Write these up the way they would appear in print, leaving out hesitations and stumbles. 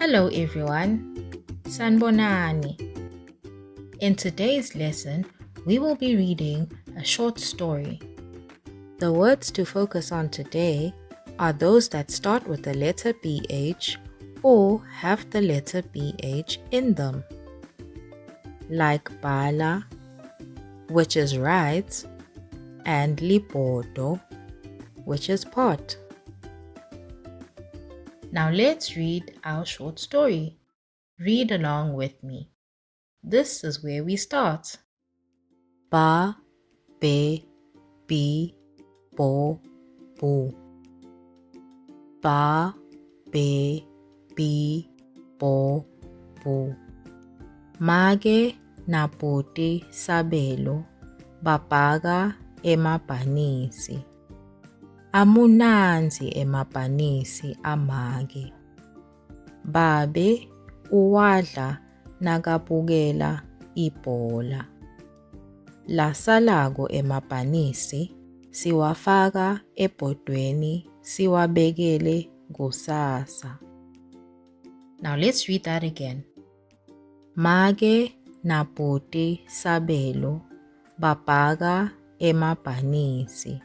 Hello everyone, Sanbonani. In today's lesson, we will be reading a short story. The words to focus on today are those that start with the letter BH or have the letter BH in them. Like bala, which is right, and lipoto, which is pot. Now let's read our short story. Read along with me. This is where we start. Ba, be, bi, bo, bu. Ba, be, bi, bo, bu. Mage na poti sabelo babhaka emabhanisi. Amunanzi emabhanisi amake. Babe uwadla nakabukela ibhola. Lasalako emabhanisi siwafaka ebhodweni siwabekele kusasa. Now let's read that again. Make na bhuti sabelo babhaka emabhanisi.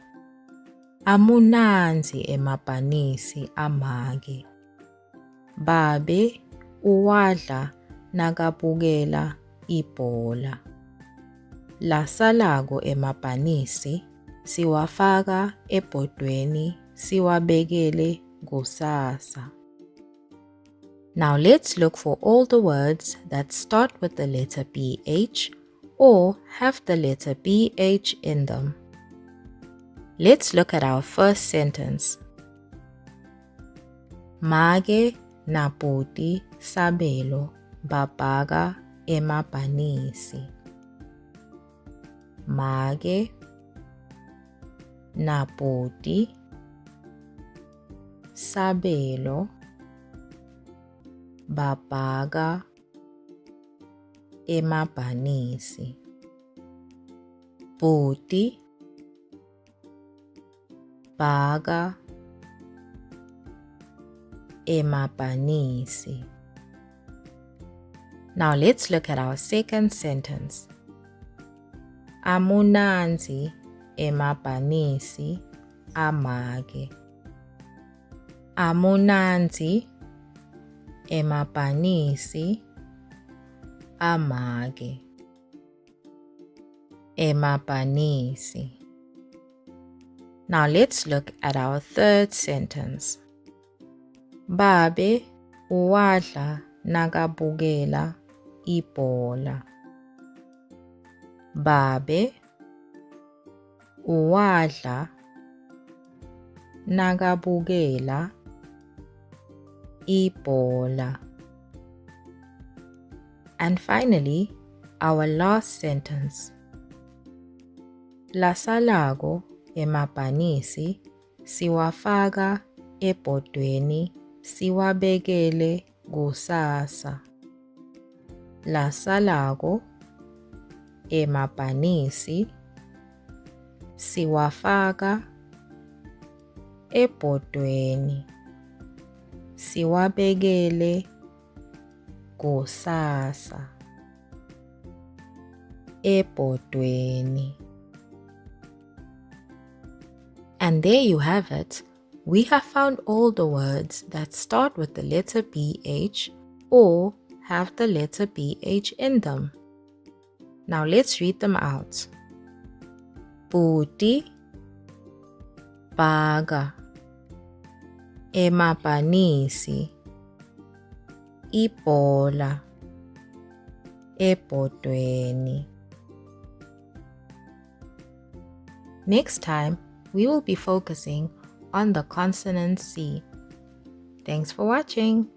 Amunanzi emabhanisi amake. Babe uwadla nakabukela ibhola. Lasalako emabhanisi siwafaka ebhodweni siwabekele kusasa. Now let's look for all the words that start with the letter BH or have the letter BH in them. Let's look at our first sentence. Mage na bhuti sabelo babhaka emabhanisi. Mage na bhuti sabelo babhaka emabhanisi. Bhuti bhaka emabhanisi. Now let's look at our second sentence. Amunanzi emabhanisi amake. Amunanzi emabhanisi amake. Emabhanisi. Now let's look at our third sentence. Babe uwadla nakabukela ibhola. Babe uwadla nakabukela ibhola. And finally, our last sentence. Lasalako emabhanisi siwafaka ebhodweni siwabekele kusasa. Lasalako emabhanisi siwafaka ebhodweni siwabekele kusasa. Ebhodweni. And there you have it. We have found all the words that start with the letter BH or have the letter BH in them. Now let's read them out. Bhuti bhaka emabhanisi ibhola ebhodweni. Next time, we will be focusing on the consonant C. Thanks for watching.